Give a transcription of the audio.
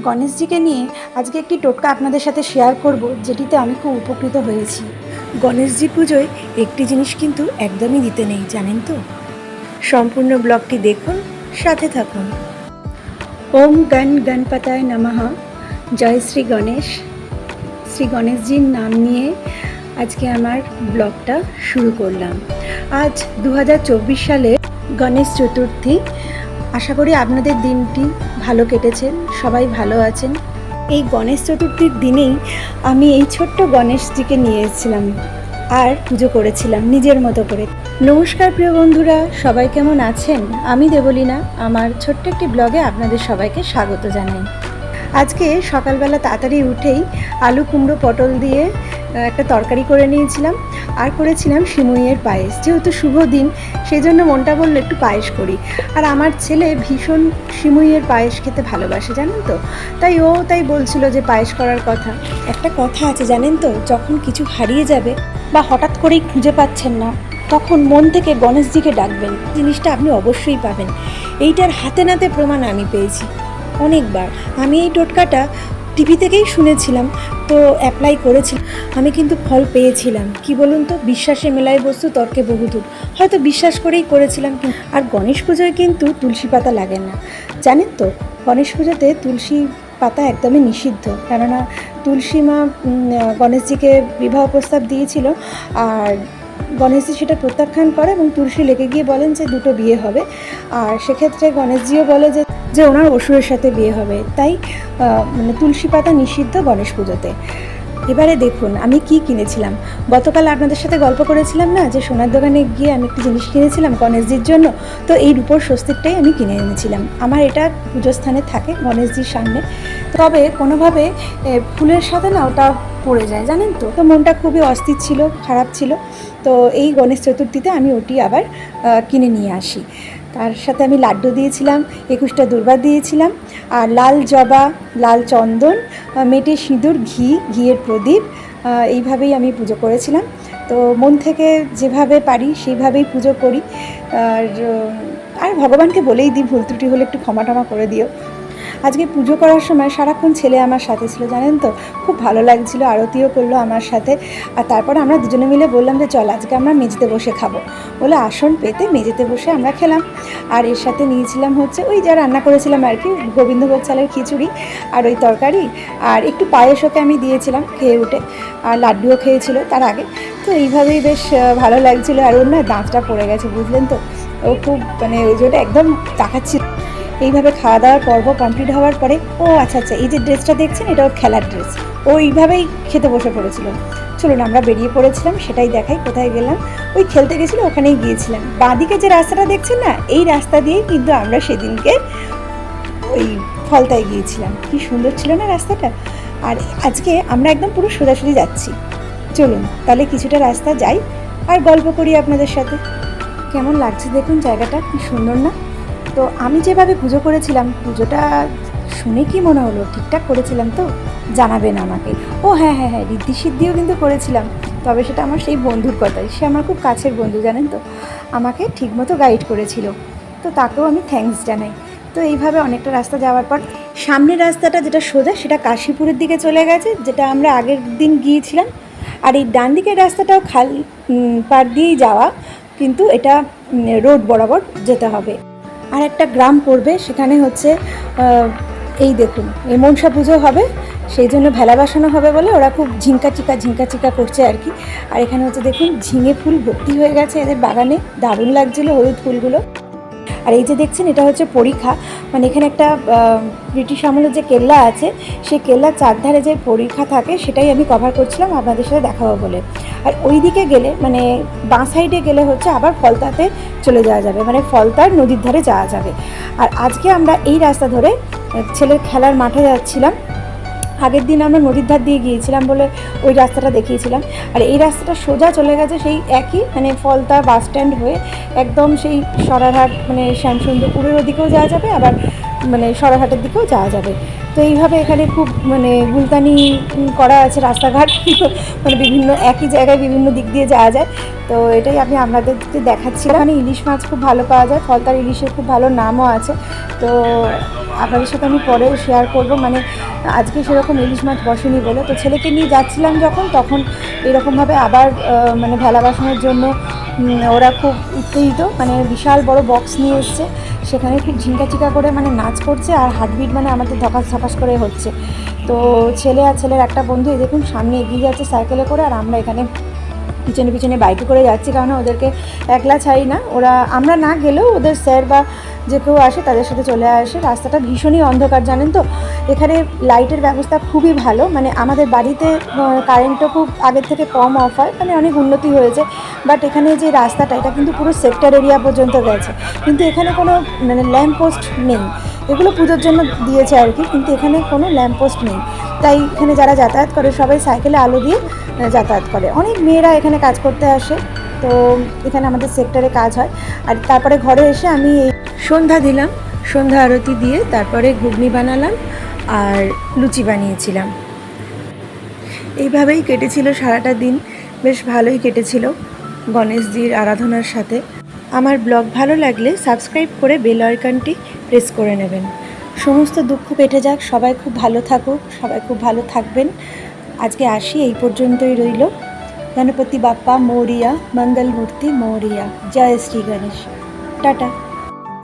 গণেশজিকে নিয়ে আজকে একটি টোটকা আপনাদের সাথে শেয়ার করব, যেটিতে আমি খুব উপকৃত হয়েছি। গণেশজি পুজোয় একটি জিনিস কিন্তু একদমই দিতে নেই, জানেন তো? সম্পূর্ণ ব্লগটি দেখুন, সাথে থাকুন। ওম গণপতায় নমঃ। জয় শ্রী গণেশ। শ্রী গণেশজির নাম নিয়ে আজকে আমার ব্লগটা শুরু করলাম। আজ 2024 সালে গণেশ চতুর্থী। আশা করি আপনাদের দিনটি ভালো কেটেছে, সবাই ভালো আছেন। এই গণেশ চতুর্থীর দিনেই আমি এই ছোট্ট গণেশজিকে নিয়ে এসেছিলাম আর পুজো করেছিলাম নিজের মতো করে। নমস্কার প্রিয় বন্ধুরা, সবাই কেমন আছেন? আমি দেবলীনা, আমার ছোট্ট একটি ব্লগে আপনাদের সবাইকে স্বাগত জানাই। আজকে সকালবেলা তাড়াতাড়ি উঠেই আলু কুমড়ো পটল দিয়ে একটা তরকারি করে নিয়েছিলাম আর করেছিলাম সিমুইয়ের পায়েস। যেহেতু শুভ দিন, সেই জন্য মনটা বললো একটু পায়েস করি। আর আমার ছেলে ভীষণ সিমুইয়ের পায়েস খেতে ভালোবাসে, জানেন তো। তাই বলছিল যে পায়েস করার কথা। একটা কথা আছে জানেন তো, যখন কিছু হারিয়ে যাবে বা হঠাৎ করেই খুঁজে পাচ্ছেন না, তখন মন থেকে গণেশজিকে ডাকবেন, জিনিসটা আপনি অবশ্যই পাবেন। এইটার হাতে নাতে প্রমাণ আমি পেয়েছি অনেকবার। আমি এই টোটকাটা টিভি থেকেই শুনেছিলাম, তো অ্যাপ্লাই করেছি। আমি কিন্তু ফল পেয়েছিলাম। কি বলুন তো, বিশ্বাসে মেলায় বস্তু তর্কে বহুদূর। হয়তো বিশ্বাস করেই করেছিলাম। আর গণেশ পুজোয় কিন্তু তুলসী পাতা লাগে না, জানেন তো। গণেশ পুজোতে তুলসী পাতা একদমই নিষিদ্ধ, কেননা তুলসী মা গণেশজিকে বিবাহ প্রস্তাব দিয়েছিল, আর গণেশজি সেটা প্রত্যাখ্যান করে এবং তুলসী লেগে গিয়ে বলেন যে দুটো বিয়ে হবে। আর সেক্ষেত্রে গণেশজিও বলে যে ওনার অসুরের সাথে বিয়ে হবে, তাই তুলসী পাতা নিষিদ্ধ গণেশ পুজোতে। এবারে দেখুন আমি কি কিনেছিলাম। গতকাল আপনাদের সাথে গল্প করেছিলাম না যে সোনার দোকানে গিয়ে আমি একটি জিনিস কিনেছিলাম গণেশজির জন্য। তো এই রূপোর স্বস্তিকটাই আমি কিনে এনেছিলাম। আমার এটা পুজোর স্থানে থাকে গণেশজির সামনে, তবে কোনোভাবে ফুলের সাথে না ওটা পড়ে যায়, জানেন তো। তো মনটা খুবই অস্থির ছিল, খারাপ ছিল। তো এই গণেশ চতুর্থীতে আমি ওটি আবার কিনে নিয়ে আসি। তার সাথে আমি লাড্ডু দিয়েছিলাম, 21টা দুর্বা দিয়েছিলাম, আর লাল জবা, লাল চন্দন, মেটে সিঁদুর, ঘিয়ের প্রদীপ, এইভাবেই আমি পুজো করেছিলাম। তো মন থেকে যেভাবে পারি সেইভাবেই পুজো করি। আর ভগবানকে বলেই দিই, ভুল ত্রুটি হলে একটু ক্ষমা টমা করে দিও। আজকে পুজো করার সময় সারাক্ষণ ছেলে আমার সাথে ছিল, জানেন তো। খুব ভালো লাগছিল, আরতিও করলো আমার সাথে। আর তারপর আমরা দুজনে মিলে বললাম যে চল আজকে আমরা মেঝেতে বসে খাবো। বলে আসন পেতে মেঝেতে বসে আমরা খেলাম। আর এর সাথে নিয়েছিলাম হচ্ছে ওই যা রান্না করেছিলাম আর কি, গোবিন্দভোগ চালের খিচুড়ি আর ওই তরকারি, আর একটু পায়েস ওকে আমি দিয়েছিলাম খেয়ে উঠে। আর লাড্ডুও খেয়েছিল তার আগে। তো এইভাবেই বেশ ভালো লাগছিলো। আর ওর না দাঁতটা পড়ে গেছে, বুঝলেন তো। ও খুব ওই জন্য একদম তাকাচ্ছিল। এইভাবে খাওয়া দাওয়ার পর্ব কমপ্লিট হওয়ার পরে আচ্ছা এই যে ড্রেসটা দেখছেন, এটা ওর খেলার ড্রেস। ও এইভাবেই খেতে বসে পড়েছিল। চলুন আমরা বেরিয়ে পড়েছিলাম, সেটাই দেখাই কোথায় গেলাম। ওই খেলতে গেছিলো, ওখানেই গিয়েছিলাম। বাঁদিকে যে রাস্তাটা দেখছেন না, এই রাস্তা দিয়েই কিন্তু আমরা সেদিনকে ওই ফলতায় গিয়েছিলাম। কি সুন্দর ছিল না রাস্তাটা। আর আজকে আমরা একদম পুরো সোজাসুজি যাচ্ছি। চলুন তাহলে কিছুটা রাস্তা যাই আর গল্প করি আপনাদের সাথে। কেমন লাগছে দেখুন জায়গাটা, কি সুন্দর না। তো আমি যেভাবে পুজো করেছিলাম, পুজোটা শুনে কি মনে হলো, ঠিকঠাক করেছিলাম তো? জানাবেন আমাকে। হ্যাঁ, ঋদ্ধি সিদ্ধিও কিন্তু করেছিলাম, তবে সেটা আমার সেই বন্ধুর কথাই। সে আমার খুব কাছের বন্ধু, জানেন তো। আমাকে ঠিকমতো গাইড করেছিল, তো তাকেও আমি থ্যাঙ্কস জানাই। তো এইভাবে অনেকটা রাস্তা যাওয়ার পর সামনের রাস্তাটা যেটা সোজা, সেটা কাশীপুরের দিকে চলে গেছে, যেটা আমরা আগের দিন গিয়েছিলাম। আর এই ডান দিকের রাস্তাটাও খাল পার দিয়েই যাওয়া, কিন্তু এটা রোড বরাবর যেতে হবে। আর একটা গ্রাম পড়বে, সেখানে হচ্ছে এই দেখুন এই মনসা পুজো হবে, সেই জন্য ভেলা বাসানো হবে বলে ওরা খুব ঝিঙ্কা চিকা করছে আর কি। আর এখানে হচ্ছে দেখুন ঝিঙে ফুল ভর্তি হয়ে গেছে এদের বাগানে, দারুণ লাগছিল হলুদ ফুলগুলো। আর এই যে দেখছেন, এটা হচ্ছে পরীক্ষা, মানে এখানে একটা ব্রিটিশ আমলের যে কেল্লা আছে, সেই কেল্লার চারধারে যে পরীক্ষা থাকে, সেটাই আমি কভার করছিলাম আপনাদের সাথে দেখাবো বলে। আর ওই দিকে গেলে, মানে বাঁ সাইডে গেলে হচ্ছে আবার ফলতাতে চলে যাওয়া যাবে, মানে ফলতার নদীর ধারে যাওয়া যাবে। আর আজকে আমরা এই রাস্তা ধরে ছেলের খেলার মাঠে যাচ্ছিলাম। আগের দিন আমরা নদীর ধার দিয়ে গিয়েছিলাম বলে ওই রাস্তাটা দেখিয়েছিলাম। আর এই রাস্তাটা সোজা চলে গেছে সেই একই, মানে ফলতা বাস স্ট্যান্ড হয়ে একদম সেই সরারহাট, মানে শ্যামসুন্দরপুরের ওদিকেও যাওয়া যাবে, আবার মানে সরারহাটের দিকেও যাওয়া যাবে। তো এইভাবে এখানে খুব মানে গুলতানি করা আছে রাস্তাঘাট মানে বিভিন্ন একই জায়গায় বিভিন্ন দিক দিয়ে যাওয়া যায়। তো এটাই আমি আপনাদেরকে দেখাচ্ছি। এখানে ইলিশ মাছ খুব ভালো পাওয়া যায়, ফলতার ইলিশের খুব ভালো নামও আছে। তো আপনাদের সাথে আমি পরে শেয়ার করব, মানে আজকে সেরকম ইলিশ মাছ বসেনি বলে। তো ছেলেকে নিয়ে যাচ্ছিলাম যখন, তখন এরকমভাবে আবার মানে ভেলা বাসনের জন্য ওরা খুব উত্তেজিত, মানে বিশাল বড় বক্স নিয়ে এসছে, সেখানে খুব ঝিঙ্কাচিকা করে মানে নাচ করছে, আর হার্টবিট মানে আমাদের ধপাস ধপাস করে হচ্ছে। তো ছেলে আর ছেলের একটা বন্ধু এই দেখুন সামনে এগিয়ে যাচ্ছে সাইকেলে করে, আর আমরা এখানে পিছনে পিছনে বাইকে করে যাচ্ছি, কারণ ওদেরকে একলা ছাড়ি না, ওরা আমরা না গেলেও ওদের স্যার বা যে কেউ আসে তাদের সাথে চলে আসে। রাস্তাটা ভীষণই অন্ধকার জানেন তো, এখানে লাইটের ব্যবস্থা খুবই ভালো, মানে আমাদের বাড়িতে কারেন্টও খুব আগের থেকে কম অফ হয়, মানে অনেক উন্নতি হয়েছে। বাট এখানে যে রাস্তাটা এটা কিন্তু পুরো সেক্টর এরিয়া পর্যন্ত গেছে, কিন্তু এখানে কোনো মানে ল্যাম্প পোস্ট নেই। এগুলো পুজোর জন্য দিয়েছে আর কি, কিন্তু এখানে কোনো ল্যাম্প পোস্ট নেই। তাই এখানে যারা যাতায়াত করে সবাই সাইকেলে আলো দিয়ে যাতায়াত করে। অনেক মেয়েরা এখানে কাজ করতে আসে, তো এখানে আমাদের সেক্টরে কাজ হয়। আর তারপরে ঘরে এসে আমি এই সন্ধ্যা দিলাম, সন্ধ্যা আরতি দিয়ে তারপরে ঘুগনি বানালাম আর লুচি বানিয়েছিলাম। এইভাবেই কেটেছিল সারাটা দিন, বেশ ভালোই কেটেছিল গণেশজির আরাধনার সাথে। আমার ব্লগ ভালো লাগলে সাবস্ক্রাইব করে বেল আইকনটি প্রেস করে নেবেন। সমস্ত দুঃখ কেটে যাক, সবাই খুব ভালো থাকুক, সবাই খুব ভালো থাকবেন। আজকে আসি, এই পর্যন্তই রইল। গণপতি বাপ্পা মোরিয়া, মঙ্গল মূর্তি মোরিয়া। জয় শ্রী গণেশ। টাটা।